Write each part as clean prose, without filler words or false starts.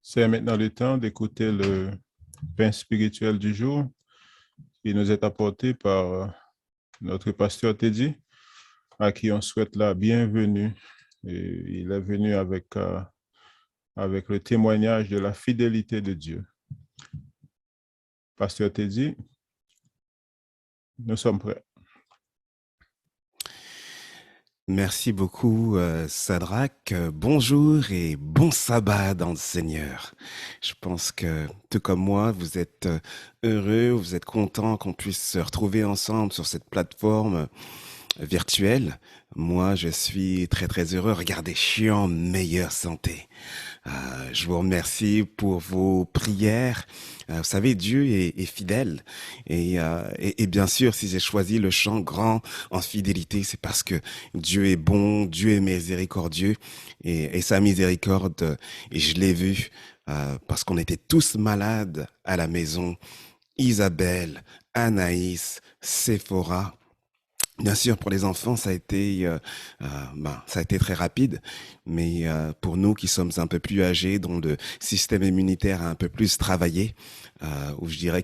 C'est maintenant le temps d'écouter le pain spirituel du jour qui nous est apporté par notre pasteur Teddy, à qui on souhaite la bienvenue. Et il est venu avec le témoignage de la fidélité de Dieu. Pasteur Teddy, nous sommes prêts. Merci beaucoup, Sadrach. Bonjour et bon sabbat dans le Seigneur. Je pense que, tout comme moi, vous êtes heureux, vous êtes content qu'on puisse se retrouver ensemble sur cette plateforme virtuelle. Moi, je suis très, très heureux. Regardez, je suis en meilleure santé. Je vous remercie pour vos prières. Vous savez, Dieu est fidèle. Et bien sûr, si j'ai choisi le chant grand en fidélité, c'est parce que Dieu est bon, Dieu est miséricordieux. Et sa miséricorde, et je l'ai vu, parce qu'on était tous malades à la maison. Isabelle, Anaïs, Séphora. Bien sûr, pour les enfants, ça a été très rapide, mais pour nous qui sommes un peu plus âgés, dont le système immunitaire a un peu plus travaillé, ou je dirais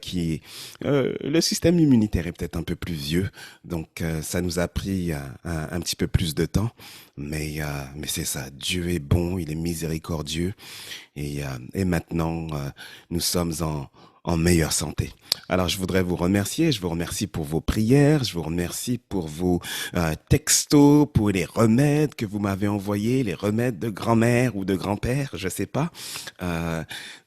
le système immunitaire est peut-être un peu plus vieux, donc ça nous a pris un petit peu plus de temps, mais c'est ça. Dieu est bon, il est miséricordieux, et maintenant nous sommes en meilleure santé. Alors, je voudrais vous remercier. Je vous remercie pour vos prières. Je vous remercie pour vos textos, pour les remèdes que vous m'avez envoyés, les remèdes de grand-mère ou de grand-père, je sais pas.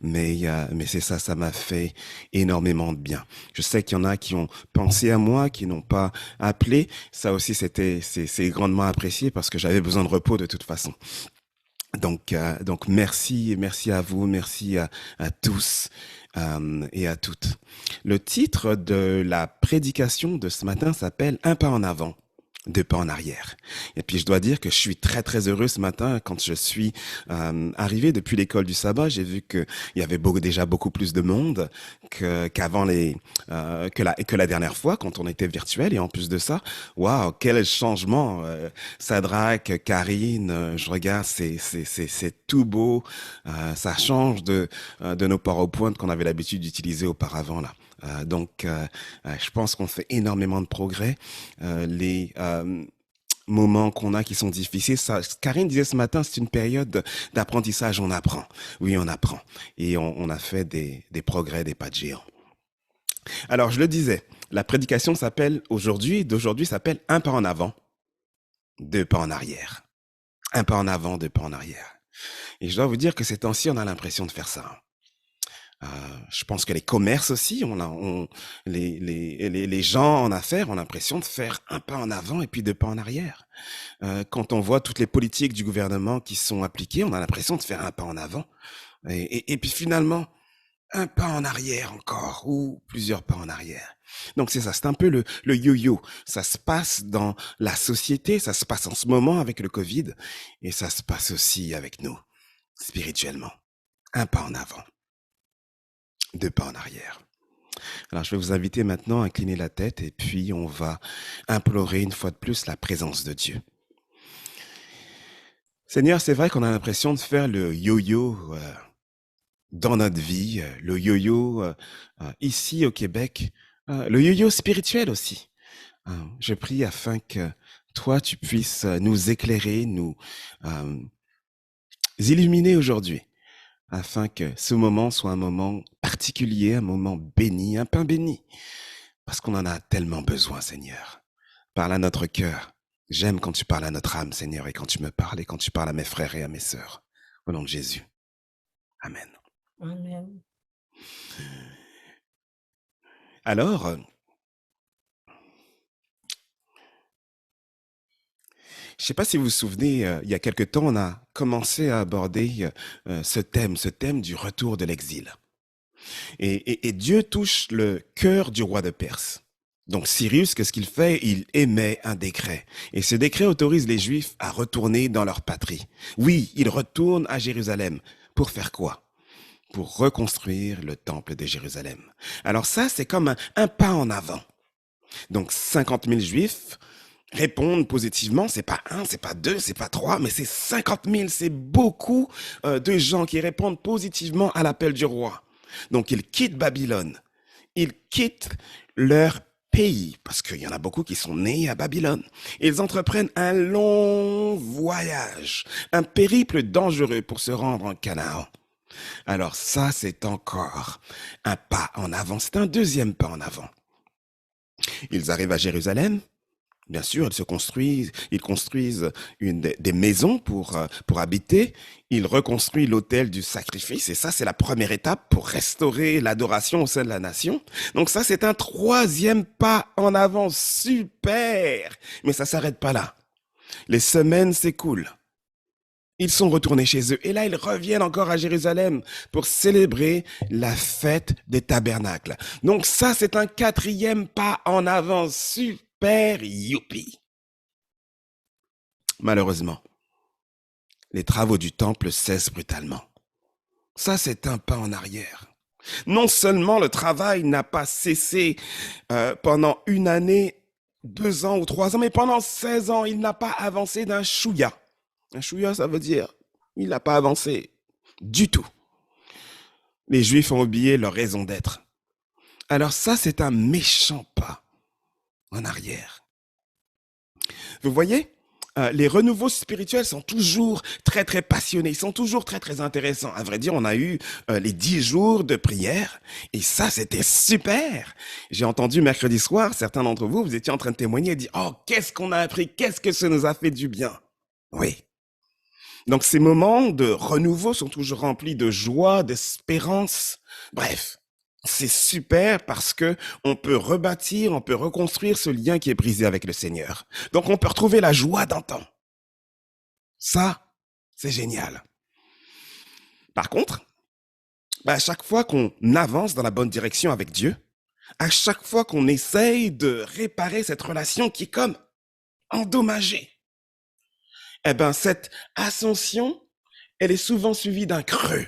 Mais c'est ça, ça m'a fait énormément de bien. Je sais qu'il y en a qui ont pensé à moi, qui n'ont pas appelé. Ça aussi, c'est grandement apprécié parce que j'avais besoin de repos de toute façon. Donc merci, merci à vous, merci à tous et à toutes. Le titre de la prédication de ce matin s'appelle Un pas en avant, deux pas en arrière. Et puis je dois dire que je suis très très heureux ce matin quand je suis arrivé depuis l'école du sabbat. J'ai vu que il y avait déjà beaucoup plus de monde qu'avant que la dernière fois quand on était virtuel. Et en plus de ça, waouh, quel changement! Sadrach, Karine, je regarde, c'est tout beau. Ça change de nos PowerPoint qu'on avait l'habitude d'utiliser auparavant là. Je pense qu'on fait énormément de progrès. Les moments qu'on a qui sont difficiles. Ça, Karine disait ce matin, c'est une période d'apprentissage, on apprend. Oui, on apprend. Et on a fait des progrès, des pas de géant. Alors, je le disais, la prédication d'aujourd'hui s'appelle Un pas en avant, deux pas en arrière. Un pas en avant, deux pas en arrière. Et je dois vous dire que ces temps-ci, on a l'impression de faire ça. Je pense que les commerces aussi, les gens en affaires ont l'impression de faire un pas en avant et puis deux pas en arrière. Quand on voit toutes les politiques du gouvernement qui sont appliquées, on a l'impression de faire un pas en avant et puis finalement un pas en arrière encore ou plusieurs pas en arrière. Donc c'est ça, c'est un peu le yo-yo. Ça se passe dans la société, ça se passe en ce moment avec le Covid et ça se passe aussi avec nous, spirituellement. Un pas en avant, deux pas en arrière. Alors, je vais vous inviter maintenant à incliner la tête et puis on va implorer une fois de plus la présence de Dieu. Seigneur, c'est vrai qu'on a l'impression de faire le yo-yo dans notre vie, le yo-yo ici au Québec, le yo-yo spirituel aussi. Je prie afin que toi, tu puisses nous éclairer, nous illuminer aujourd'hui, afin que ce moment soit un moment particulier, un moment béni, un pain béni, parce qu'on en a tellement besoin, Seigneur. Parle à notre cœur. J'aime quand tu parles à notre âme, Seigneur, et quand tu me parles, et quand tu parles à mes frères et à mes sœurs. Au nom de Jésus. Amen. Amen. Alors, je ne sais pas si vous vous souvenez, il y a quelque temps, on a commencé à aborder ce thème du retour de l'exil. Et Dieu touche le cœur du roi de Perse. Donc Cyrus, qu'est-ce qu'il fait? Il émet un décret. Et ce décret autorise les Juifs à retourner dans leur patrie. Oui, ils retournent à Jérusalem. Pour faire quoi? Pour reconstruire le temple de Jérusalem. Alors ça, c'est comme un pas en avant. Donc 50 000 Juifs répondent positivement. C'est pas un, c'est pas deux, c'est pas trois, mais c'est 50 000. C'est beaucoup de gens qui répondent positivement à l'appel du roi. Donc, ils quittent Babylone. Ils quittent leur pays, parce qu'il y en a beaucoup qui sont nés à Babylone. Ils entreprennent un long voyage, un périple dangereux pour se rendre en Canaan. Alors ça, c'est encore un pas en avant. C'est un deuxième pas en avant. Ils arrivent à Jérusalem. Bien sûr, ils construisent des maisons pour habiter. Ils reconstruisent l'autel du sacrifice. Et ça, c'est la première étape pour restaurer l'adoration au sein de la nation. Donc ça, c'est un troisième pas en avant. Super! Mais ça s'arrête pas là. Les semaines s'écoulent. Ils sont retournés chez eux. Et là, ils reviennent encore à Jérusalem pour célébrer la fête des tabernacles. Donc ça, c'est un quatrième pas en avant. Super, youpi. Malheureusement, les travaux du temple cessent brutalement. Ça, c'est un pas en arrière. Non seulement le travail n'a pas cessé pendant une année, 2 ans ou 3 ans, mais pendant 16 ans, il n'a pas avancé d'un chouïa. Un chouïa, ça veut dire, il n'a pas avancé du tout. Les Juifs ont oublié leur raison d'être. Alors ça, c'est un méchant pas en arrière. Vous voyez, les renouveaux spirituels sont toujours très, très passionnés. Ils sont toujours très, très intéressants. À vrai dire, on a eu les 10 jours de prière. Et ça, c'était super. J'ai entendu mercredi soir, certains d'entre vous, vous étiez en train de témoigner et dire, oh, qu'est-ce qu'on a appris? Qu'est-ce que ça nous a fait du bien? Oui. Donc, ces moments de renouveau sont toujours remplis de joie, d'espérance. Bref, c'est super parce que on peut rebâtir, on peut reconstruire ce lien qui est brisé avec le Seigneur. Donc, on peut retrouver la joie d'antan. Ça, c'est génial. Par contre, à chaque fois qu'on avance dans la bonne direction avec Dieu, à chaque fois qu'on essaye de réparer cette relation qui est comme endommagée, eh ben, cette ascension, elle est souvent suivie d'un creux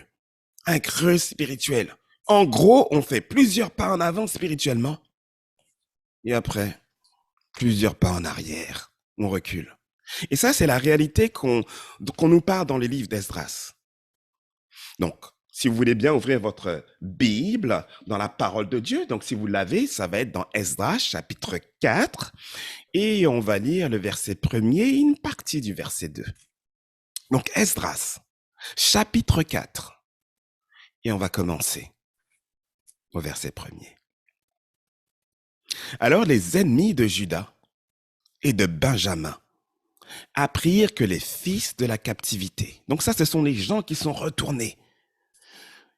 spirituel. En gros, on fait plusieurs pas en avant spirituellement et après, plusieurs pas en arrière. On recule. Et ça, c'est la réalité qu'on nous parle dans les livres d'Esdras. Donc, si vous voulez bien ouvrir votre Bible dans la parole de Dieu, donc si vous l'avez, ça va être dans Esdras, chapitre 4, et on va lire le verset 1er et une partie du verset 2. Donc, Esdras, chapitre 4, et on va commencer au verset 1er. Alors les ennemis de Juda et de Benjamin apprirent que les fils de la captivité, donc ça, ce sont les gens qui sont retournés,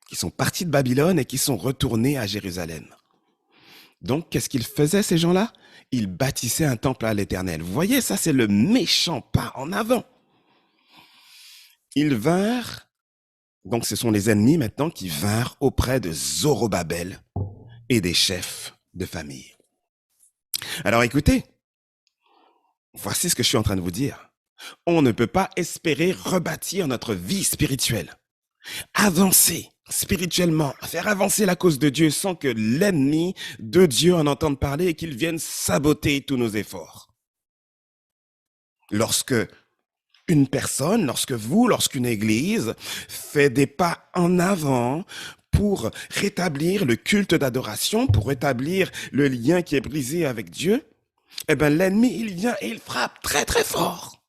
qui sont partis de Babylone et qui sont retournés à Jérusalem. Donc, qu'est-ce qu'ils faisaient, ces gens-là? Ils bâtissaient un temple à l'Éternel. Vous voyez, ça, c'est le méchant pas en avant. Ils vinrent, donc ce sont les ennemis maintenant qui vinrent auprès de Zorobabel et des chefs de famille. Alors écoutez, voici ce que je suis en train de vous dire. On ne peut pas espérer rebâtir notre vie spirituelle, avancer spirituellement, faire avancer la cause de Dieu sans que l'ennemi de Dieu en entende parler et qu'il vienne saboter tous nos efforts. Lorsque une personne, lorsqu'une église fait des pas en avant pour rétablir le culte d'adoration, pour rétablir le lien qui est brisé avec Dieu, eh ben, l'ennemi, il vient et il frappe très, très fort.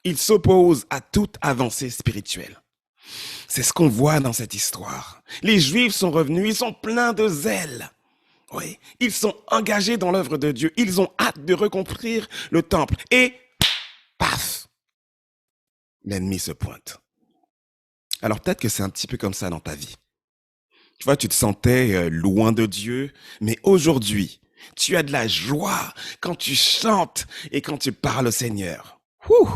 Il s'oppose à toute avancée spirituelle. C'est ce qu'on voit dans cette histoire. Les Juifs sont revenus, ils sont pleins de zèle. Oui, ils sont engagés dans l'œuvre de Dieu. Ils ont hâte de reconstruire le temple. Et, paf, l'ennemi se pointe. Alors peut-être que c'est un petit peu comme ça dans ta vie. Tu vois, tu te sentais loin de Dieu, mais aujourd'hui, tu as de la joie quand tu chantes et quand tu parles au Seigneur. Ouh!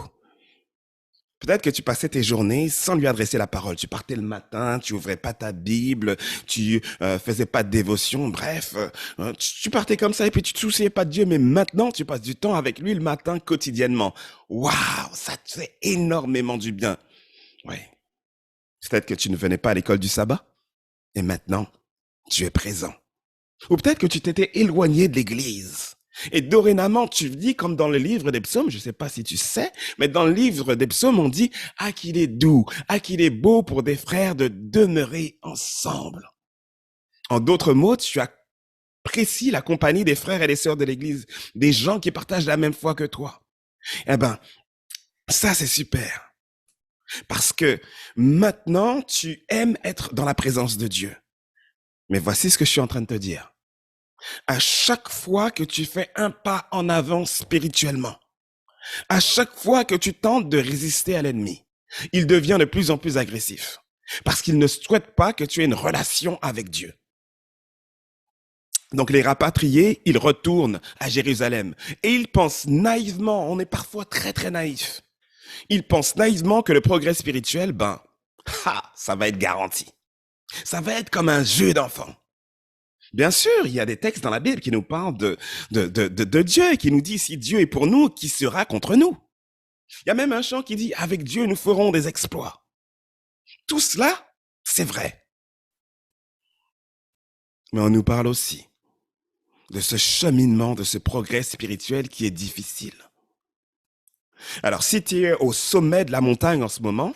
Peut-être que tu passais tes journées sans lui adresser la parole. Tu partais le matin, tu ouvrais pas ta Bible, tu faisais pas de dévotion, bref, tu partais comme ça et puis tu te souciais pas de Dieu, mais maintenant tu passes du temps avec lui le matin quotidiennement. Waouh, ça te fait énormément du bien. Oui. Peut-être que tu ne venais pas à l'école du sabbat et maintenant tu es présent. Ou peut-être que tu t'étais éloigné de l'église Et dorénavant, tu dis, comme dans le livre des psaumes, je ne sais pas si tu sais, mais dans le livre des psaumes, on dit, ah, qu'il est doux, ah, qu'il est beau pour des frères de demeurer ensemble. En d'autres mots, tu apprécies la compagnie des frères et des sœurs de l'église, des gens qui partagent la même foi que toi. Eh ben, ça, c'est super. Parce que maintenant, tu aimes être dans la présence de Dieu. Mais voici ce que je suis en train de te dire. À chaque fois que tu fais un pas en avant spirituellement, à chaque fois que tu tentes de résister à l'ennemi, il devient de plus en plus agressif. Parce qu'il ne souhaite pas que tu aies une relation avec Dieu. Donc les rapatriés, ils retournent à Jérusalem. Et ils pensent naïvement, on est parfois très très naïf. Ils pensent naïvement que le progrès spirituel, ça va être garanti. Ça va être comme un jeu d'enfant. Bien sûr, il y a des textes dans la Bible qui nous parlent de Dieu, qui nous dit si Dieu est pour nous, qui sera contre nous. Il y a même un chant qui dit avec Dieu, nous ferons des exploits. Tout cela, c'est vrai. Mais on nous parle aussi de ce cheminement, de ce progrès spirituel qui est difficile. Alors, si tu es au sommet de la montagne en ce moment,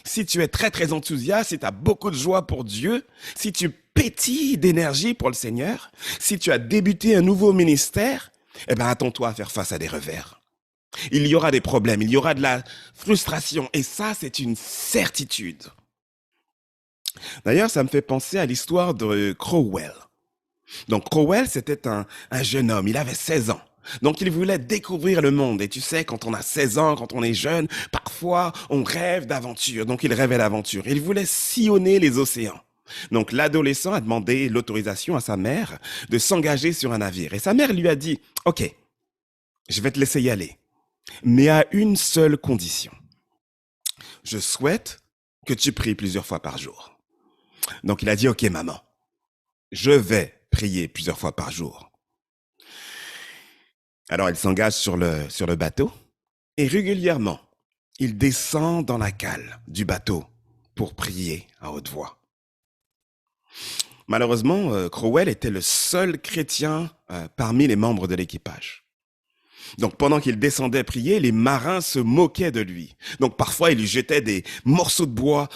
si tu es très, très enthousiaste, si tu as beaucoup de joie pour Dieu, si tu pétilles d'énergie pour le Seigneur, si tu as débuté un nouveau ministère, attends-toi à faire face à des revers. Il y aura des problèmes, il y aura de la frustration, et ça, c'est une certitude. D'ailleurs, ça me fait penser à l'histoire de Crowell. Donc Crowell, c'était un jeune homme, il avait 16 ans. Donc il voulait découvrir le monde. Et tu sais, quand on a 16 ans, quand on est jeune, parfois on rêve d'aventure. Donc il rêvait d'aventure. Il voulait sillonner les océans. Donc l'adolescent a demandé l'autorisation à sa mère de s'engager sur un navire. Et sa mère lui a dit, « Ok, je vais te laisser y aller, mais à une seule condition. Je souhaite que tu pries plusieurs fois par jour. » Donc il a dit, « Ok maman, je vais prier plusieurs fois par jour. » Alors, il s'engage sur le bateau et régulièrement, il descend dans la cale du bateau pour prier à haute voix. Malheureusement, Crowell était le seul chrétien parmi les membres de l'équipage. Donc, pendant qu'il descendait prier, les marins se moquaient de lui. Donc, parfois, il lui jetait des morceaux de bois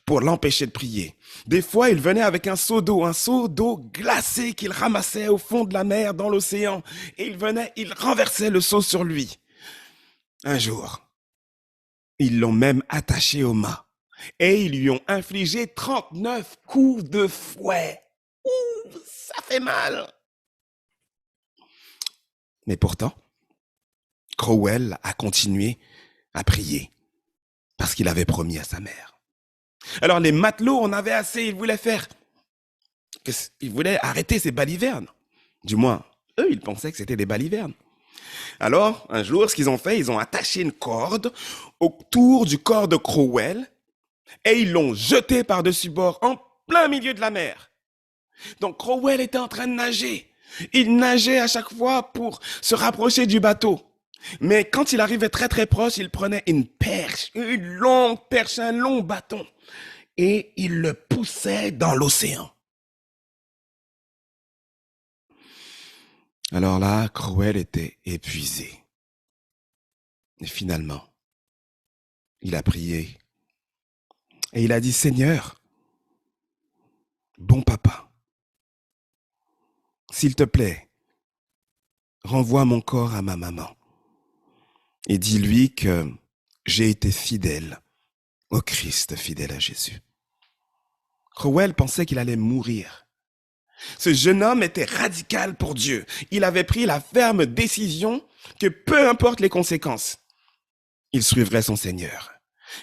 pour l'empêcher de prier. Des fois, il venait avec un seau d'eau glacé qu'il ramassait au fond de la mer, dans l'océan. Et il renversait le seau sur lui. Un jour, ils l'ont même attaché au mât. Et ils lui ont infligé 39 coups de fouet. Ouh, ça fait mal. Mais pourtant, Crowell a continué à prier parce qu'il avait promis à sa mère. Alors les matelots en avaient assez, ils voulaient arrêter ces balivernes. Du moins, eux, ils pensaient que c'était des balivernes. Alors, un jour, ce qu'ils ont fait, ils ont attaché une corde autour du corps de Crowell et ils l'ont jeté par-dessus bord en plein milieu de la mer. Donc Crowell était en train de nager. Il nageait à chaque fois pour se rapprocher du bateau. Mais quand il arrivait très très proche, il prenait une perche, une longue perche, un long bâton, et il le poussait dans l'océan. Alors là, Crowell était épuisé. Et finalement, il a prié. Et il a dit, Seigneur, bon papa, s'il te plaît, renvoie mon corps à ma maman. Et dis-lui que j'ai été fidèle au Christ, fidèle à Jésus. Crowell pensait qu'il allait mourir. Ce jeune homme était radical pour Dieu. Il avait pris la ferme décision que peu importe les conséquences, il suivrait son Seigneur.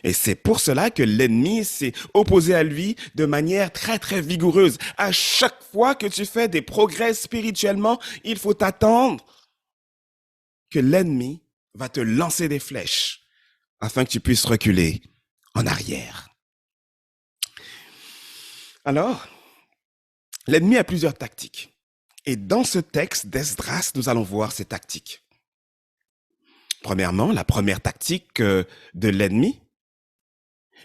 Et c'est pour cela que l'ennemi s'est opposé à lui de manière très très vigoureuse. À chaque fois que tu fais des progrès spirituellement, il faut attendre que l'ennemi va te lancer des flèches afin que tu puisses reculer en arrière. Alors, l'ennemi a plusieurs tactiques. Et dans ce texte d'Esdras, nous allons voir ces tactiques. Premièrement, la première tactique de l'ennemi,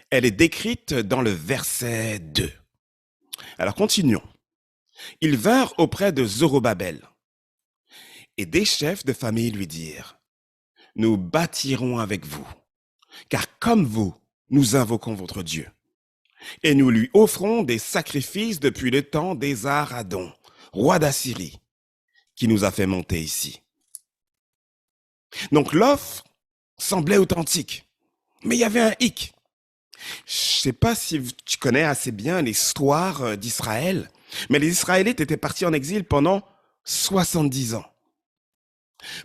elle est décrite dans le verset 2. Alors, continuons. Ils vinrent auprès de Zorobabel. et des chefs de famille lui dirent, « Nous bâtirons avec vous, car comme vous, nous invoquons votre Dieu. Et nous lui offrons des sacrifices depuis le temps d'Esarhaddon, roi d'Assyrie, qui nous a fait monter ici. » Donc l'offre semblait authentique, mais il y avait un hic. Je ne sais pas si tu connais assez bien l'histoire d'Israël, mais les Israélites étaient partis en exil pendant 70 ans.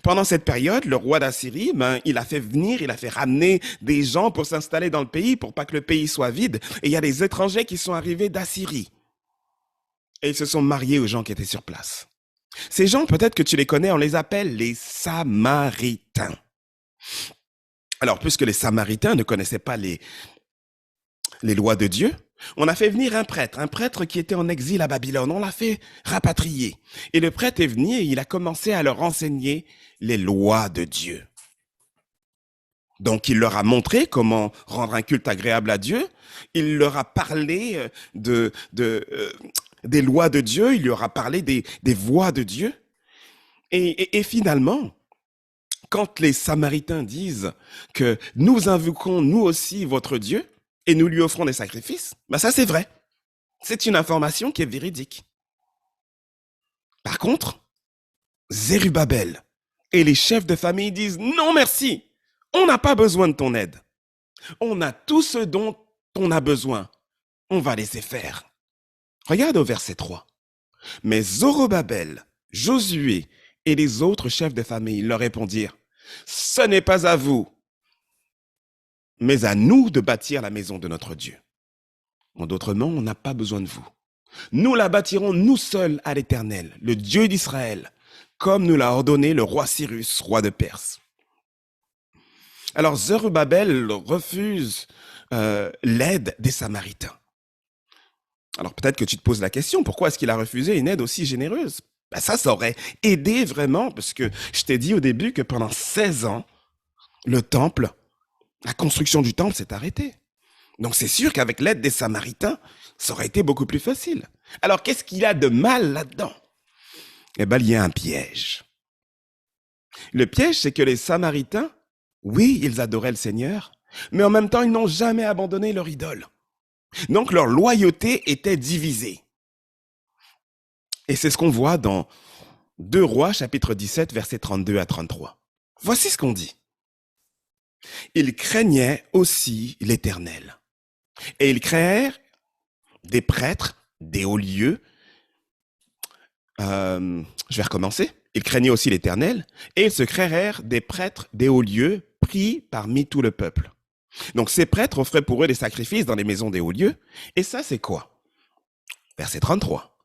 Pendant cette période, le roi d'Assyrie, il a fait ramener des gens pour s'installer dans le pays, pour pas que le pays soit vide. Et il y a des étrangers qui sont arrivés d'Assyrie. Et ils se sont mariés aux gens qui étaient sur place. Ces gens, peut-être que tu les connais, on les appelle les Samaritains. Alors, puisque les Samaritains ne connaissaient pas les lois de Dieu, on a fait venir un prêtre qui était en exil à Babylone. On l'a fait rapatrier. Et le prêtre est venu et il a commencé à leur enseigner les lois de Dieu. Donc, il leur a montré comment rendre un culte agréable à Dieu. Il leur a parlé des lois de Dieu. Il leur a parlé des voies de Dieu. Et finalement, quand les Samaritains disent que nous invoquons nous aussi votre Dieu, et nous lui offrons des sacrifices, ça c'est vrai. C'est une information qui est véridique. Par contre, Zérubabel et les chefs de famille disent « Non merci, on n'a pas besoin de ton aide. On a tout ce dont on a besoin. On va laisser faire. » Regarde au verset 3. « Mais Zorobabel, Josué et les autres chefs de famille leur répondirent « Ce n'est pas à vous, mais à nous de bâtir la maison de notre Dieu. En d'autres mots, on n'a pas besoin de vous. Nous la bâtirons nous seuls à l'Éternel, le Dieu d'Israël, comme nous l'a ordonné le roi Cyrus, roi de Perse. » Alors Zorobabel refuse l'aide des Samaritains. Alors peut-être que tu te poses la question, pourquoi est-ce qu'il a refusé une aide aussi généreuse? Ça aurait aidé vraiment, parce que je t'ai dit au début que pendant 16 ans, la construction du temple s'est arrêtée. Donc c'est sûr qu'avec l'aide des Samaritains, ça aurait été beaucoup plus facile. Alors qu'est-ce qu'il y a de mal là-dedans? Eh bien, il y a un piège. Le piège, c'est que les Samaritains, oui, ils adoraient le Seigneur, mais en même temps, ils n'ont jamais abandonné leur idole. Donc leur loyauté était divisée. Et c'est ce qu'on voit dans 2 Rois, chapitre 17, versets 32 à 33. Voici ce qu'on dit. Ils craignaient aussi l'Éternel. Et ils créèrent des prêtres, des hauts lieux. Je vais recommencer. Ils craignaient aussi l'Éternel, et ils se créèrent des prêtres, des hauts lieux, pris parmi tout le peuple. Donc ces prêtres offraient pour eux des sacrifices dans les maisons des hauts lieux. Et ça, c'est quoi? Verset 33.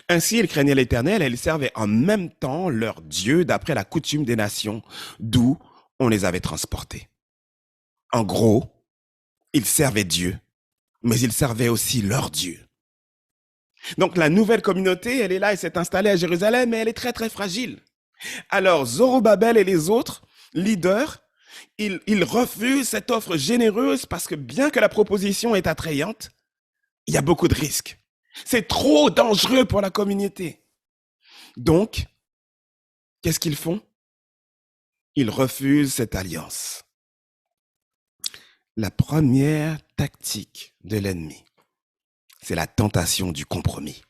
Ainsi, ils craignaient l'Éternel et ils servaient en même temps leur Dieu d'après la coutume des nations, d'où on les avait transportés. En gros, ils servaient Dieu, mais ils servaient aussi leur Dieu. Donc la nouvelle communauté, elle est là, elle s'est installée à Jérusalem, mais elle est très très fragile. Alors Zorobabel et les autres leaders, ils refusent cette offre généreuse parce que bien que la proposition est attrayante, il y a beaucoup de risques. C'est trop dangereux pour la communauté. Donc, qu'est-ce qu'ils font? Ils refusent cette alliance. La première tactique de l'ennemi, c'est la tentation du compromis.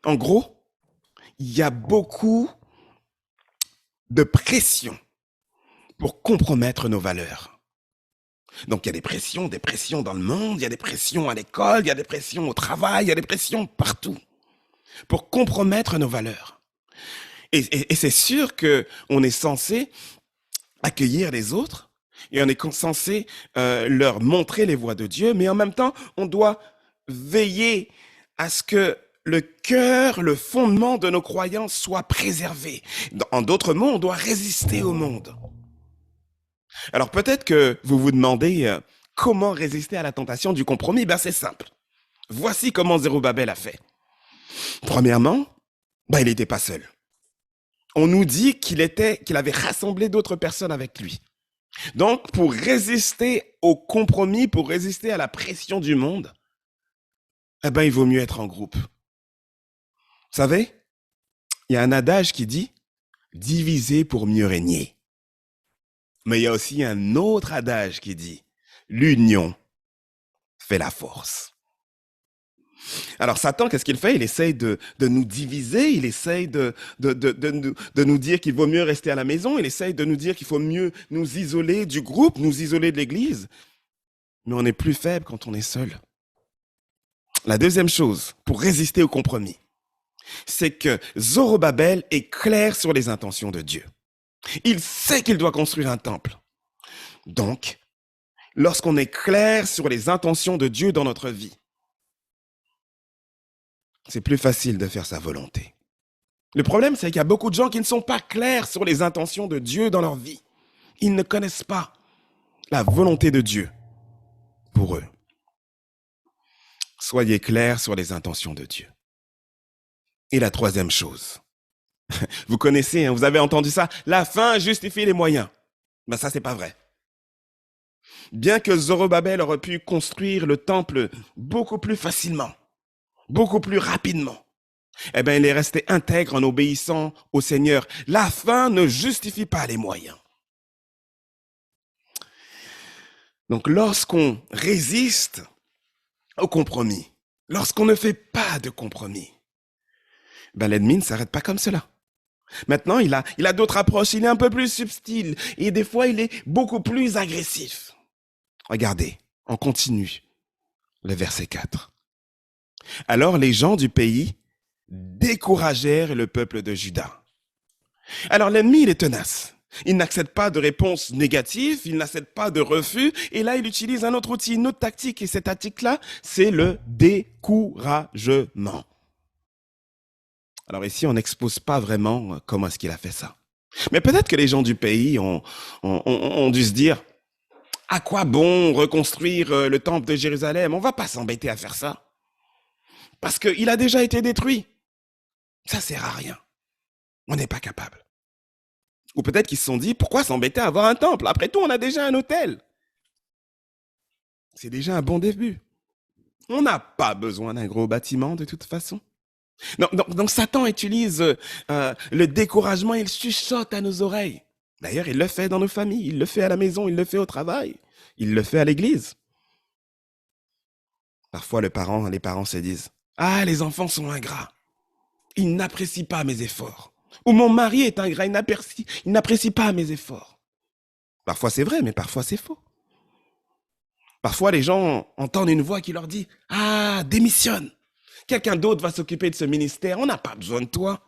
En gros, il y a beaucoup de pression pour compromettre nos valeurs. Donc, il y a des pressions dans le monde, il y a des pressions à l'école, il y a des pressions au travail, il y a des pressions partout pour compromettre nos valeurs. Et c'est sûr qu'on est censé accueillir les autres et on est censé leur montrer les voies de Dieu, mais en même temps, on doit veiller à ce que le cœur, le fondement de nos croyances soit préservé. En d'autres mots, on doit résister au monde. Alors peut-être que vous vous demandez comment résister à la tentation du compromis. C'est simple. Voici comment Zorobabel a fait. Premièrement, il n'était pas seul. On nous dit qu'il avait rassemblé d'autres personnes avec lui. Donc, pour résister au compromis, pour résister à la pression du monde, il vaut mieux être en groupe. Vous savez, Il y a un adage qui dit « diviser pour mieux régner ». Mais il y a aussi un autre adage qui dit « l'union fait la force ». Alors Satan, qu'est-ce qu'il fait? Il essaye de nous diviser, il essaye de nous dire qu'il vaut mieux rester à la maison, il essaye de nous dire qu'il faut mieux nous isoler du groupe, nous isoler de l'église. Mais on est plus faible quand on est seul. La deuxième chose, pour résister au compromis, c'est que Zorobabel est clair sur les intentions de Dieu. Il sait qu'il doit construire un temple. Donc, lorsqu'on est clair sur les intentions de Dieu dans notre vie, c'est plus facile de faire sa volonté. Le problème, c'est qu'il y a beaucoup de gens qui ne sont pas clairs sur les intentions de Dieu dans leur vie. Ils ne connaissent pas la volonté de Dieu pour eux. Soyez clairs sur les intentions de Dieu. Et la troisième chose, vous connaissez, hein, vous avez entendu ça, la fin justifie les moyens. Ben ça, c'est pas vrai. Bien que Zorobabel aurait pu construire le temple beaucoup plus facilement, beaucoup plus rapidement, eh bien, il est resté intègre en obéissant au Seigneur. La fin ne justifie pas les moyens. Donc, lorsqu'on résiste au compromis, lorsqu'on ne fait pas de compromis, ben, l'ennemi ne s'arrête pas comme cela. Maintenant, il a d'autres approches, il est un peu plus subtil et des fois, il est beaucoup plus agressif. Regardez, on continue le verset 4. Alors, les gens du pays découragèrent le peuple de Juda. Alors l'ennemi, il est tenace. Il n'accepte pas de réponse négative, il n'accepte pas de refus. Et là, il utilise un autre outil, une autre tactique. Et cette tactique-là, c'est le découragement. Alors ici, on n'expose pas vraiment comment est-ce qu'il a fait ça. Mais peut-être que les gens du pays ont dû se dire, à quoi bon reconstruire le temple de Jérusalem? On ne va pas s'embêter à faire ça. Parce qu'il a déjà été détruit. Ça sert à rien. On n'est pas capable. Ou peut-être qu'ils se sont dit, pourquoi s'embêter à avoir un temple? Après tout, on a déjà un hôtel. C'est déjà un bon début. On n'a pas besoin d'un gros bâtiment de toute façon. Donc Satan utilise le découragement, il chuchote à nos oreilles. D'ailleurs, il le fait dans nos familles, il le fait à la maison, il le fait au travail, il le fait à l'église. Parfois, les parents se disent, ah, les enfants sont ingrats. Il n'apprécie pas mes efforts. Ou mon mari est ingrat, il n'apprécie pas mes efforts. Parfois c'est vrai, mais parfois c'est faux. Parfois les gens entendent une voix qui leur dit « Ah, démissionne. Quelqu'un d'autre va s'occuper de ce ministère, on n'a pas besoin de toi. »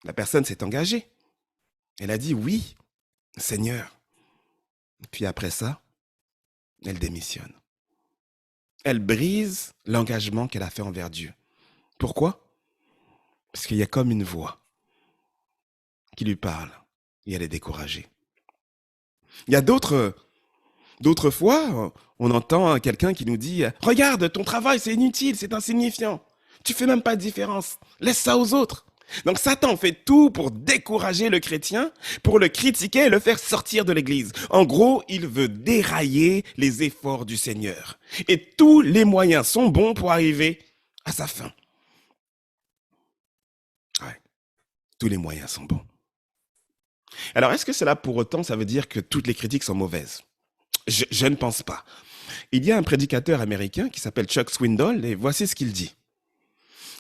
La personne s'est engagée. Elle a dit « Oui, Seigneur. » Puis après ça, elle démissionne. Elle brise l'engagement qu'elle a fait envers Dieu. Pourquoi? Parce qu'il y a comme une voix qui lui parle et elle est découragée. Il y a d'autres fois, on entend quelqu'un qui nous dit « Regarde, ton travail, c'est inutile, c'est insignifiant. Tu fais même pas de différence. Laisse ça aux autres. » Donc Satan fait tout pour décourager le chrétien, pour le critiquer et le faire sortir de l'église. En gros, il veut dérailler les efforts du Seigneur. Et tous les moyens sont bons pour arriver à sa fin. Ouais, tous les moyens sont bons. Alors, est-ce que cela, pour autant, ça veut dire que toutes les critiques sont mauvaises? Je ne pense pas. Il y a un prédicateur américain qui s'appelle Chuck Swindoll et voici ce qu'il dit.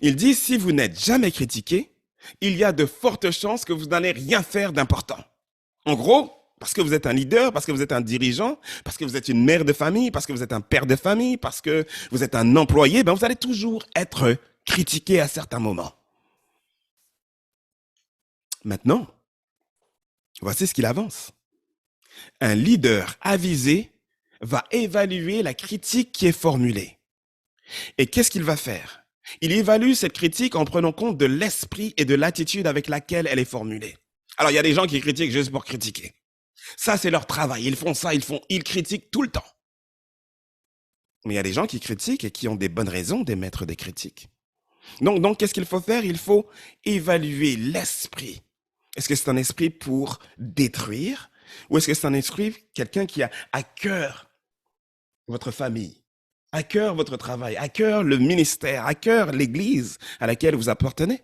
Il dit, si vous n'êtes jamais critiqué, il y a de fortes chances que vous n'allez rien faire d'important. En gros, parce que vous êtes un leader, parce que vous êtes un dirigeant, parce que vous êtes une mère de famille, parce que vous êtes un père de famille, parce que vous êtes un employé, ben vous allez toujours être critiqué à certains moments. Maintenant, voici ce qu'il avance. Un leader avisé va évaluer la critique qui est formulée. Et qu'est-ce qu'il va faire? Il évalue cette critique en prenant compte de l'esprit et de l'attitude avec laquelle elle est formulée. Alors, il y a des gens qui critiquent juste pour critiquer. Ça, c'est leur travail. Ils font ça, ils critiquent tout le temps. Mais il y a des gens qui critiquent et qui ont des bonnes raisons d'émettre des critiques. Donc qu'est-ce qu'il faut faire? Il faut évaluer l'esprit. Est-ce que c'est un esprit pour détruire? Ou est-ce que c'est un esprit, quelqu'un qui a à cœur votre famille, à cœur votre travail, à cœur le ministère, à cœur l'église à laquelle vous appartenez?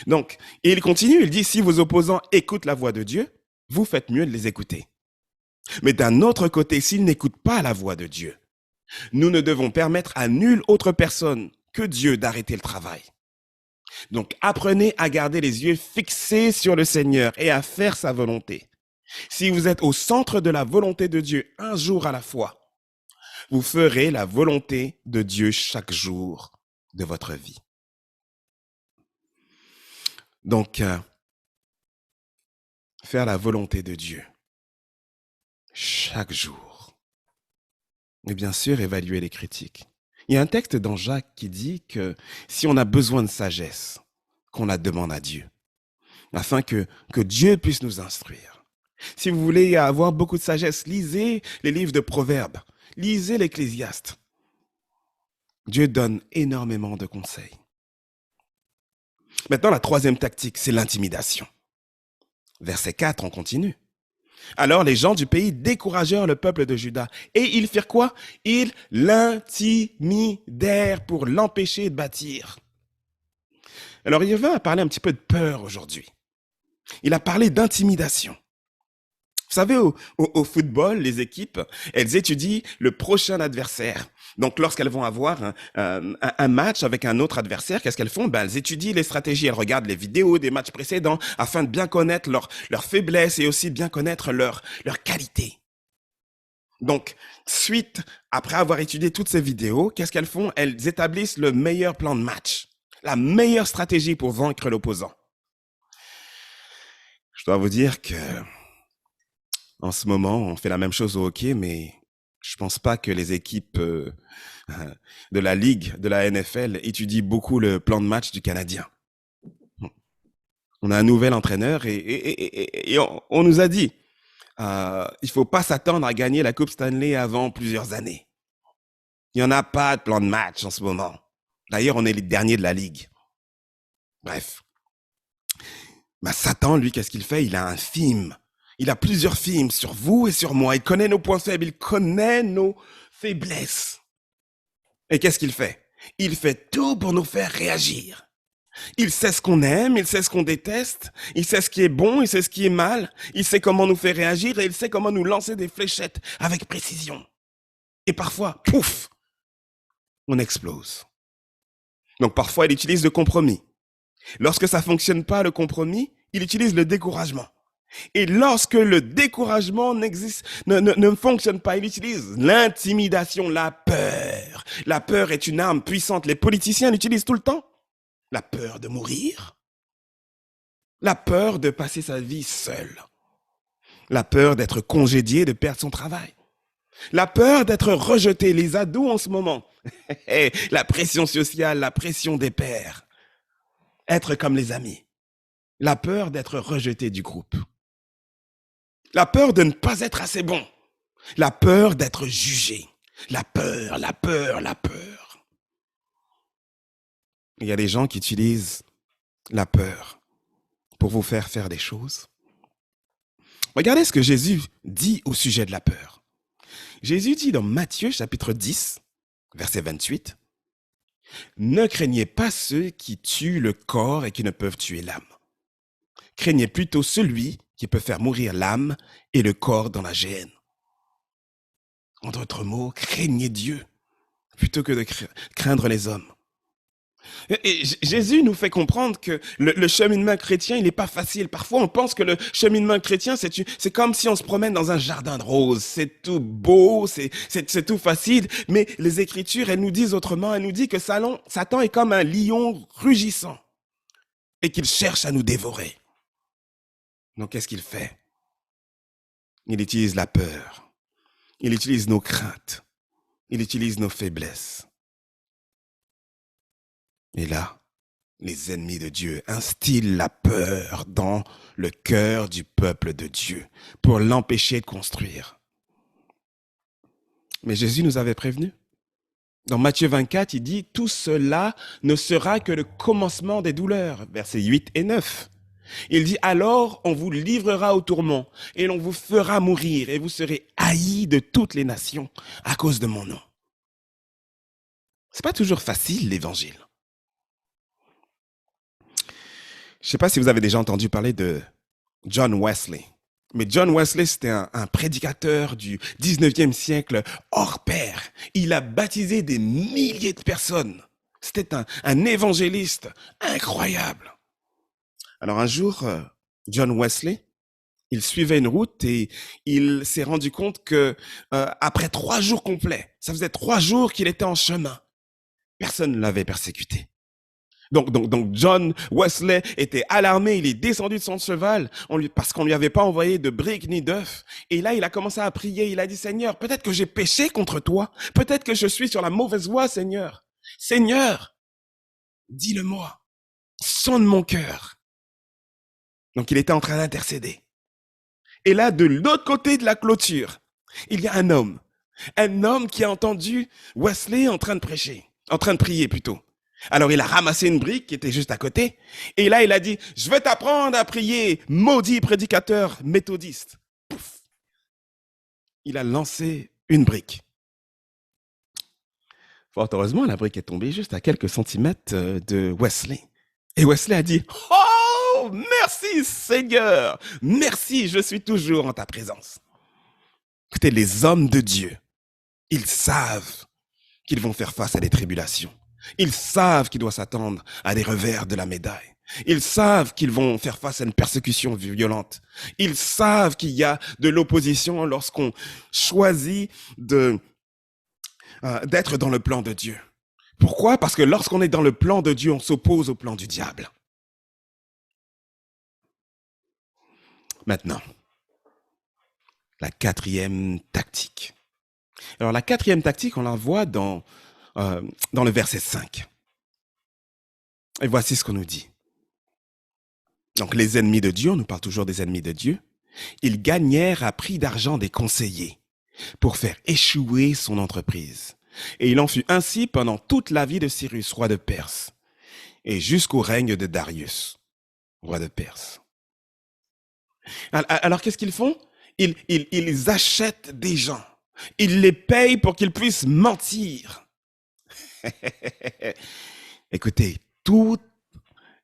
Donc, et il continue, il dit, si vos opposants écoutent la voix de Dieu, vous faites mieux de les écouter. Mais d'un autre côté, s'ils n'écoutent pas la voix de Dieu, nous ne devons permettre à nulle autre personne que Dieu d'arrêter le travail. Donc, apprenez à garder les yeux fixés sur le Seigneur et à faire sa volonté. Si vous êtes au centre de la volonté de Dieu un jour à la fois, vous ferez la volonté de Dieu chaque jour de votre vie. Donc, faire la volonté de Dieu chaque jour. Et bien sûr, évaluer les critiques. Il y a un texte dans Jacques qui dit que si on a besoin de sagesse, qu'on la demande à Dieu, afin que Dieu puisse nous instruire. Si vous voulez avoir beaucoup de sagesse, lisez les livres de Proverbes, lisez l'Ecclésiaste. Dieu donne énormément de conseils. Maintenant, la troisième tactique, c'est l'intimidation. Verset 4, on continue. Alors les gens du pays découragèrent le peuple de Juda. Et ils firent quoi? Ils l'intimidèrent pour l'empêcher de bâtir. Alors il va parler un petit peu de peur aujourd'hui. Il a parlé d'intimidation. Vous savez, au football, les équipes, elles étudient le prochain adversaire. Donc, lorsqu'elles vont avoir un match avec un autre adversaire, qu'est-ce qu'elles font? Elles étudient les stratégies, elles regardent les vidéos des matchs précédents afin de bien connaître leurs faiblesses et aussi bien connaître leurs qualités. Donc, après avoir étudié toutes ces vidéos, qu'est-ce qu'elles font? Elles établissent le meilleur plan de match, la meilleure stratégie pour vaincre l'opposant. Je dois vous dire que en ce moment, on fait la même chose au hockey, mais je pense pas que les équipes de la Ligue, de la NFL, étudient beaucoup le plan de match du Canadien. On a un nouvel entraîneur et on nous a dit il faut pas s'attendre à gagner la Coupe Stanley avant plusieurs années. Il y en a pas de plan de match en ce moment. D'ailleurs, on est les derniers de la Ligue. Bref. Satan, lui, qu'est-ce qu'il fait? Il a un film. Il a plusieurs films sur vous et sur moi. Il connaît nos points faibles, il connaît nos faiblesses. Et qu'est-ce qu'il fait? Il fait tout pour nous faire réagir. Il sait ce qu'on aime, il sait ce qu'on déteste, il sait ce qui est bon, il sait ce qui est mal, il sait comment nous faire réagir et il sait comment nous lancer des fléchettes avec précision. Et parfois, pouf, on explose. Donc parfois, il utilise le compromis. Lorsque ça fonctionne pas, le compromis, il utilise le découragement. Et lorsque le découragement ne fonctionne pas, il utilise l'intimidation, la peur. La peur est une arme puissante. Les politiciens l'utilisent tout le temps. La peur de mourir. La peur de passer sa vie seul. La peur d'être congédié, de perdre son travail. La peur d'être rejeté. Les ados en ce moment. La pression sociale, la pression des pairs. Être comme les amis. La peur d'être rejeté du groupe. La peur de ne pas être assez bon. La peur d'être jugé. La peur, la peur, la peur. Il y a des gens qui utilisent la peur pour vous faire faire des choses. Regardez ce que Jésus dit au sujet de la peur. Jésus dit dans Matthieu chapitre 10, verset 28, « Ne craignez pas ceux qui tuent le corps et qui ne peuvent tuer l'âme. Craignez plutôt celui qui peut faire mourir l'âme et le corps dans la géhenne. » En d'autres mots, craignez Dieu plutôt que de craindre les hommes. Et Jésus nous fait comprendre que le cheminement chrétien, il n'est pas facile. Parfois, on pense que le cheminement chrétien, c'est comme si on se promène dans un jardin de roses. C'est tout beau, c'est tout facile. Mais les Écritures, elles nous disent autrement. Elles nous disent que Satan est comme un lion rugissant et qu'il cherche à nous dévorer. Donc, qu'est-ce qu'il fait? Il utilise la peur. Il utilise nos craintes. Il utilise nos faiblesses. Et là, les ennemis de Dieu instillent la peur dans le cœur du peuple de Dieu pour l'empêcher de construire. Mais Jésus nous avait prévenus. Dans Matthieu 24, il dit « Tout cela ne sera que le commencement des douleurs », versets 8 et 9. Il dit « Alors on vous livrera au tourment et l'on vous fera mourir et vous serez haïs de toutes les nations à cause de mon nom. » « C'est pas toujours facile, l'évangile. » 1 Corinthiens 15, verset 1. « 1 Corinthiens 15, verset 1. » 1 Corinthiens 15, verset 1. « 1 Corinthiens 15, verset 1. » 1 Corinthiens 15, verset 1. « 1 Corinthiens 15, verset 1. » C'est pas toujours facile, l'évangile. Je ne sais pas si vous avez déjà entendu parler de John Wesley. Mais John Wesley, c'était un prédicateur du 19e siècle hors pair. Il a baptisé des milliers de personnes. C'était un évangéliste incroyable. Alors un jour, John Wesley, il suivait une route et il s'est rendu compte que après 3 jours complets, ça faisait 3 jours qu'il était en chemin, personne ne l'avait persécuté. Donc John Wesley était alarmé, il est descendu de son cheval parce qu'on lui avait pas envoyé de briques ni d'œufs. Et là, il a commencé à prier, il a dit, Seigneur, peut-être que j'ai péché contre toi, peut-être que je suis sur la mauvaise voie, Seigneur. Seigneur, dis-le-moi, sonne mon cœur. Donc il était en train d'intercéder. Et là, de l'autre côté de la clôture, il y a un homme qui a entendu Wesley en train de prêcher, en train de prier plutôt. Alors il a ramassé une brique qui était juste à côté, et là il a dit, je vais t'apprendre à prier, maudit prédicateur méthodiste. Pouf. Il a lancé une brique. Fort heureusement, la brique est tombée juste à quelques centimètres de Wesley. Et Wesley a dit, oh, merci Seigneur, merci, je suis toujours en ta présence. Écoutez, les hommes de Dieu, ils savent qu'ils vont faire face à des tribulations. Ils savent qu'ils doivent s'attendre à des revers de la médaille. Ils savent qu'ils vont faire face à une persécution violente. Ils savent qu'il y a de l'opposition lorsqu'on choisit d'être dans le plan de Dieu. Pourquoi? Parce que lorsqu'on est dans le plan de Dieu, on s'oppose au plan du diable. Maintenant, la 4e tactique. Alors la 4e tactique, on la voit dans le verset 5. Et voici ce qu'on nous dit. Donc les ennemis de Dieu, on nous parle toujours des ennemis de Dieu, ils gagnèrent à prix d'argent des conseillers pour faire échouer son entreprise. Et il en fut ainsi pendant toute la vie de Cyrus, roi de Perse, et jusqu'au règne de Darius, roi de Perse. Alors qu'est-ce qu'ils font? Ils achètent des gens. Ils les payent pour qu'ils puissent mentir. Écoutez, toutes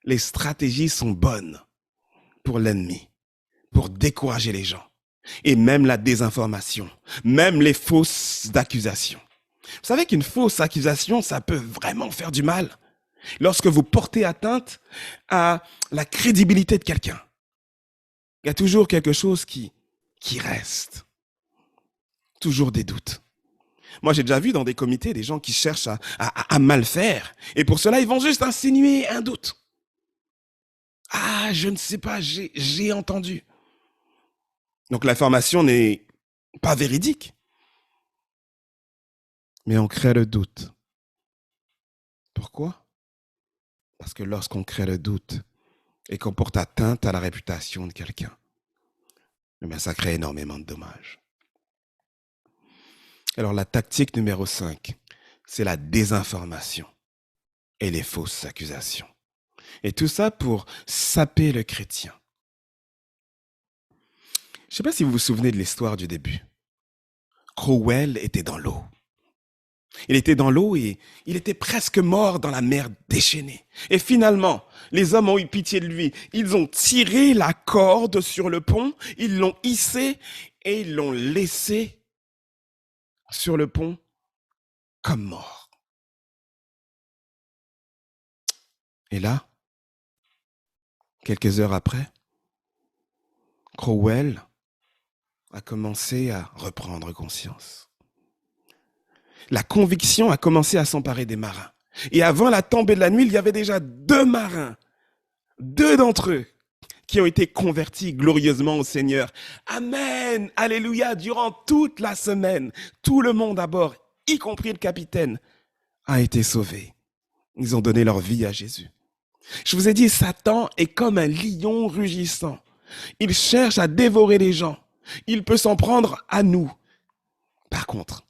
les stratégies sont bonnes pour l'ennemi, pour décourager les gens. Et même la désinformation, même les fausses accusations. Vous savez qu'une fausse accusation, ça peut vraiment faire du mal. Lorsque vous portez atteinte à la crédibilité de quelqu'un, il y a toujours quelque chose qui reste. Toujours des doutes. Moi, j'ai déjà vu dans des comités des gens qui cherchent à mal faire. Et pour cela, ils vont juste insinuer un doute. Ah, je ne sais pas, j'ai entendu. Donc l'information n'est pas véridique. Mais on crée le doute. Pourquoi? Parce que lorsqu'on crée le doute et qu'on porte atteinte à la réputation de quelqu'un, eh bien, ça crée énormément de dommages. Alors la tactique numéro 5, c'est la désinformation et les fausses accusations. Et tout ça pour saper le chrétien. Je ne sais pas si vous vous souvenez de l'histoire du début. Crowell était dans l'eau. Il était dans l'eau et il était presque mort dans la mer déchaînée. Et finalement, les hommes ont eu pitié de lui. Ils ont tiré la corde sur le pont, ils l'ont hissé et ils l'ont laissé sur le pont comme mort. Et là, quelques heures après, Crowell a commencé à reprendre conscience. La conviction a commencé à s'emparer des marins. Et avant la tombée de la nuit, il y avait déjà 2 marins, 2 d'entre eux, qui ont été convertis glorieusement au Seigneur. Amen, alléluia, durant toute la semaine, tout le monde à bord, y compris le capitaine, a été sauvé. Ils ont donné leur vie à Jésus. Je vous ai dit, Satan est comme un lion rugissant. Il cherche à dévorer les gens. Il peut s'en prendre à nous. Par contre,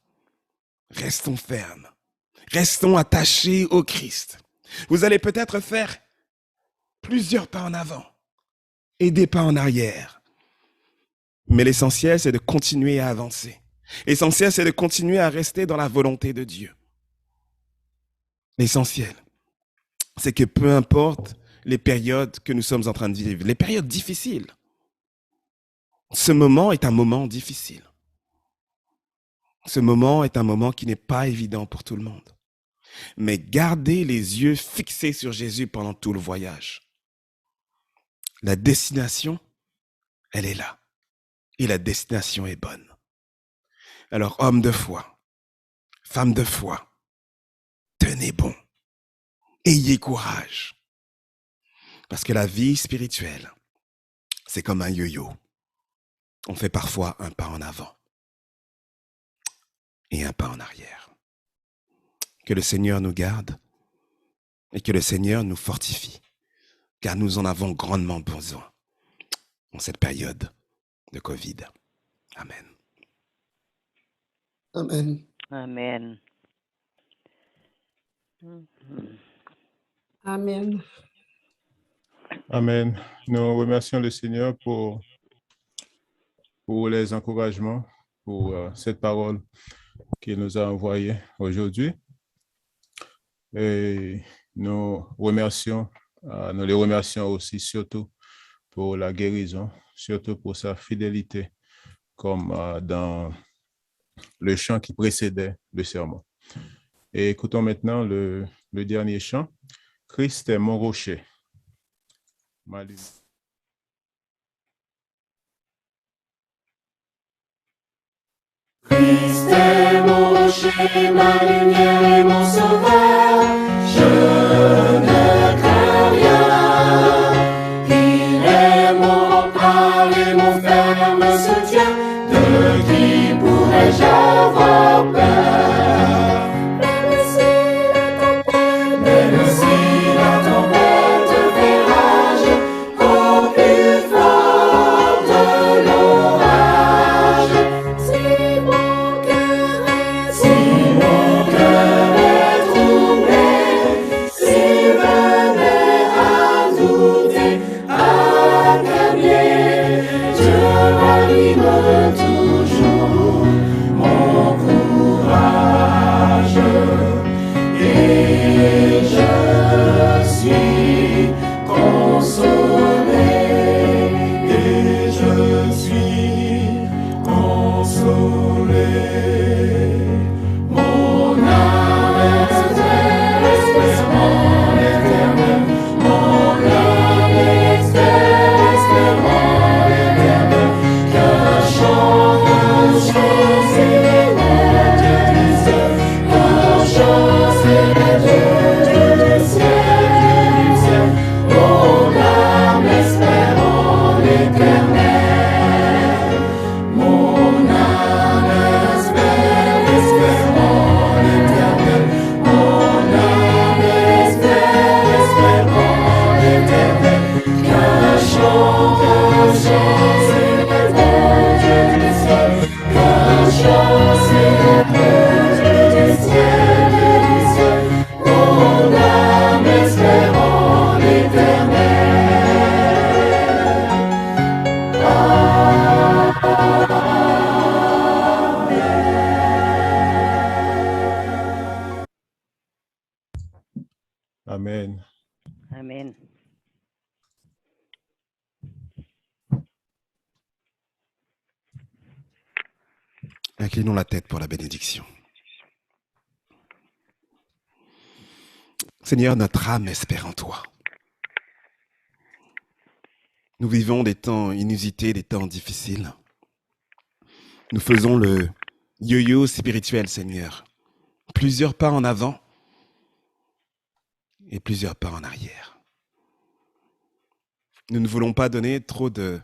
restons fermes. Restons attachés au Christ. Vous allez peut-être faire plusieurs pas en avant et des pas en arrière. Mais l'essentiel, c'est de continuer à avancer. L'essentiel, c'est de continuer à rester dans la volonté de Dieu. L'essentiel, c'est que peu importe les périodes que nous sommes en train de vivre, les périodes difficiles. Ce moment est un moment difficile. Ce moment est un moment qui n'est pas évident pour tout le monde. Mais gardez les yeux fixés sur Jésus pendant tout le voyage. La destination, elle est là. Et la destination est bonne. Alors, hommes de foi, femmes de foi, tenez bon. Ayez courage. Parce que la vie spirituelle, c'est comme un yo-yo. On fait parfois un pas en avant et un pas en arrière. Que le Seigneur nous garde et que le Seigneur nous fortifie, car nous en avons grandement besoin en cette période de Covid. Amen. Amen. Amen. Amen. Amen. Nous remercions le Seigneur pour les encouragements, pour cette parole qu'il nous a envoyée aujourd'hui. Et nous les remercions aussi surtout pour la guérison, surtout pour sa fidélité, comme dans le chant qui précédait le sermon. Et écoutons maintenant le dernier chant. Christ est mon rocher. Christ est mon rocher, ma lumière et mon sauveur, je ne crains rien. Il est mon rempart et mon ferme soutien, de qui pourrais-je avoir peur? Même si la tempête fait rage, au plus fort de l'orage, si mon cœur est troublé, s'il venait à douter, accabler, Dieu ranime toujours mon courage. Et je suis consolé, et je suis consolé. Mon âme espère en l'Éternel, mon âme espère en l'Éternel, qu'un chant c'est le Dieu du ciel, qu'un chant c'est le Dieu du ciel, mon âme espère en l'Éternel, mon âme espère en l'Éternel, mon âme espère en l'Éternel, qu'un chant c'est le Dieu du ciel, qu'un chant c'est le Dieu du ciel, mon âme espère en l'Éternel. Amen. Amen. Inclinons la tête pour la bénédiction. Seigneur, notre âme espère en toi. Nous vivons des temps inusités, des temps difficiles. Nous faisons le yo-yo spirituel, Seigneur. Plusieurs pas en avant et plusieurs pas en arrière. Nous ne voulons pas donner trop de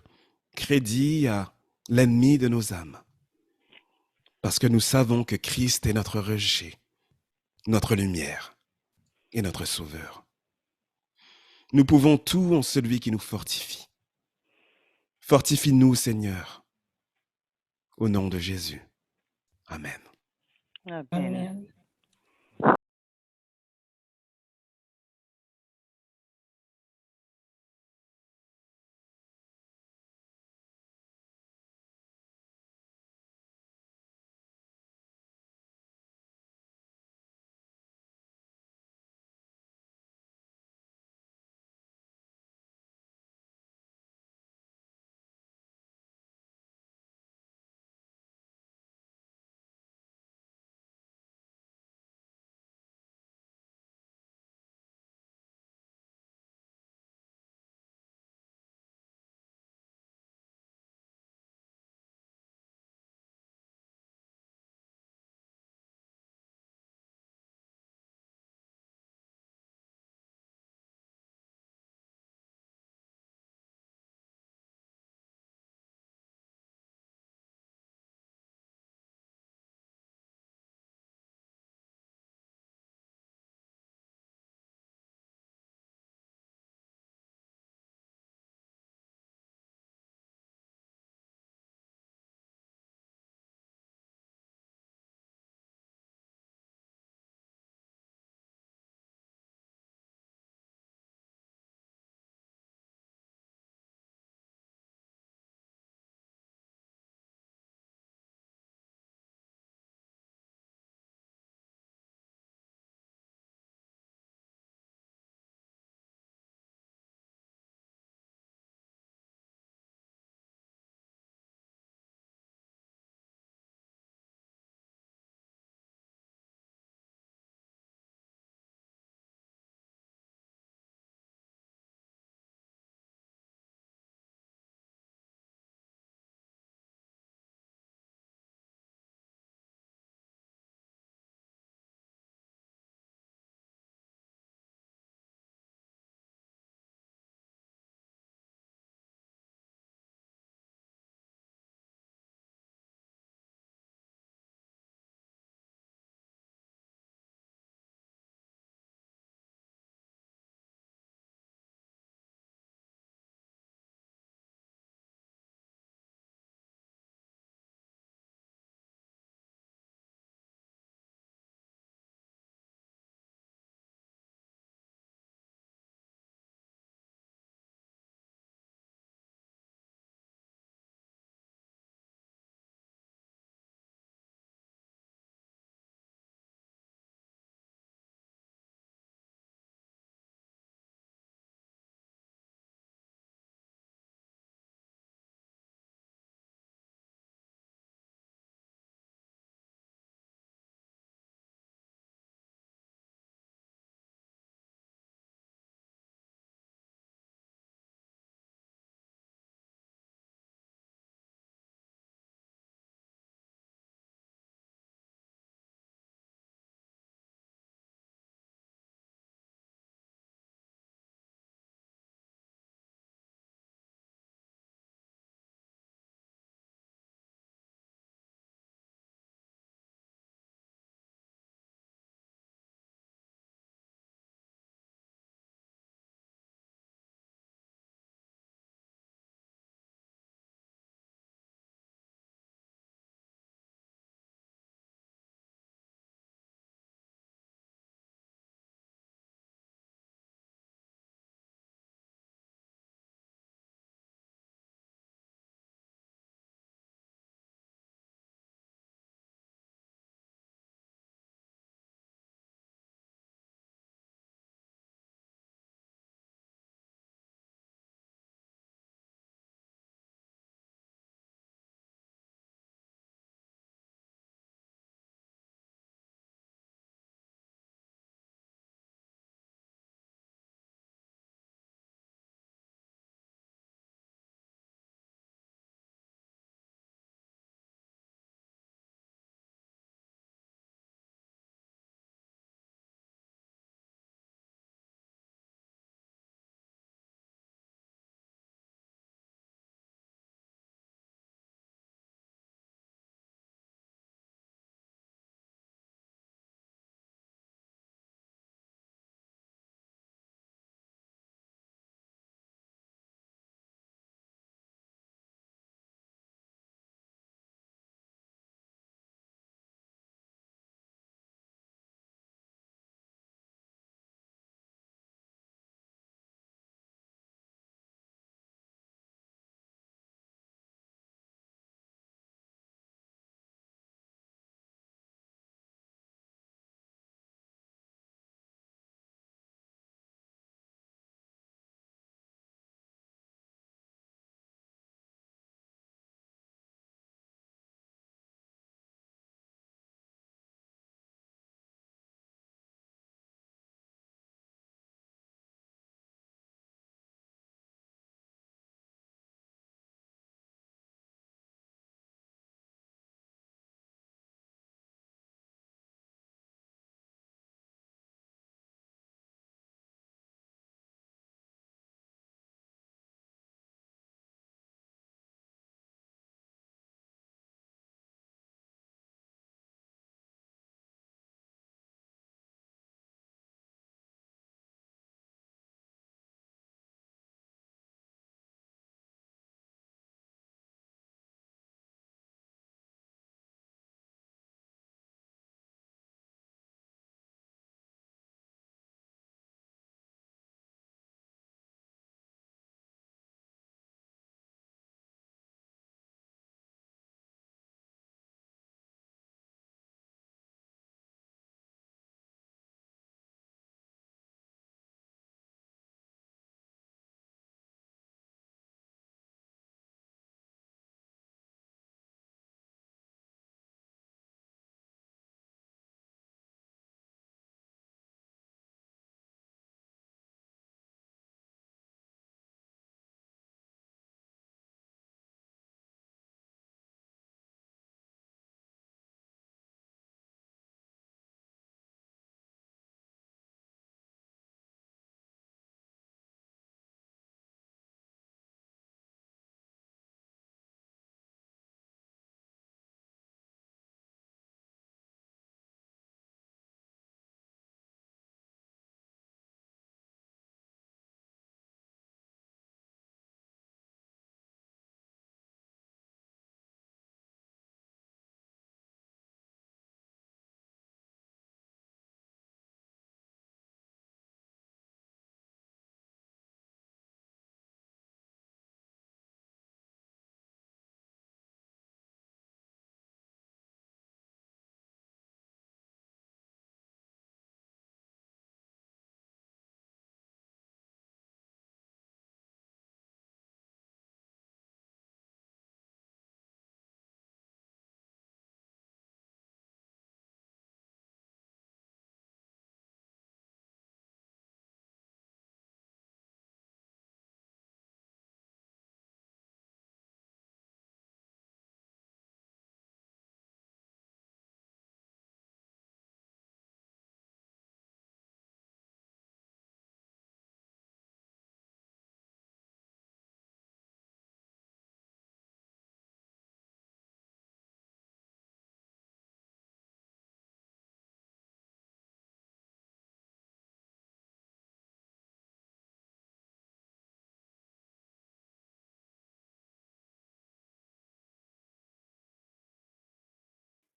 crédit à l'ennemi de nos âmes, parce que nous savons que Christ est notre rocher, notre lumière et notre sauveur. Nous pouvons tout en celui qui nous fortifie. Fortifie-nous, Seigneur, au nom de Jésus. Amen. Amen. Amen.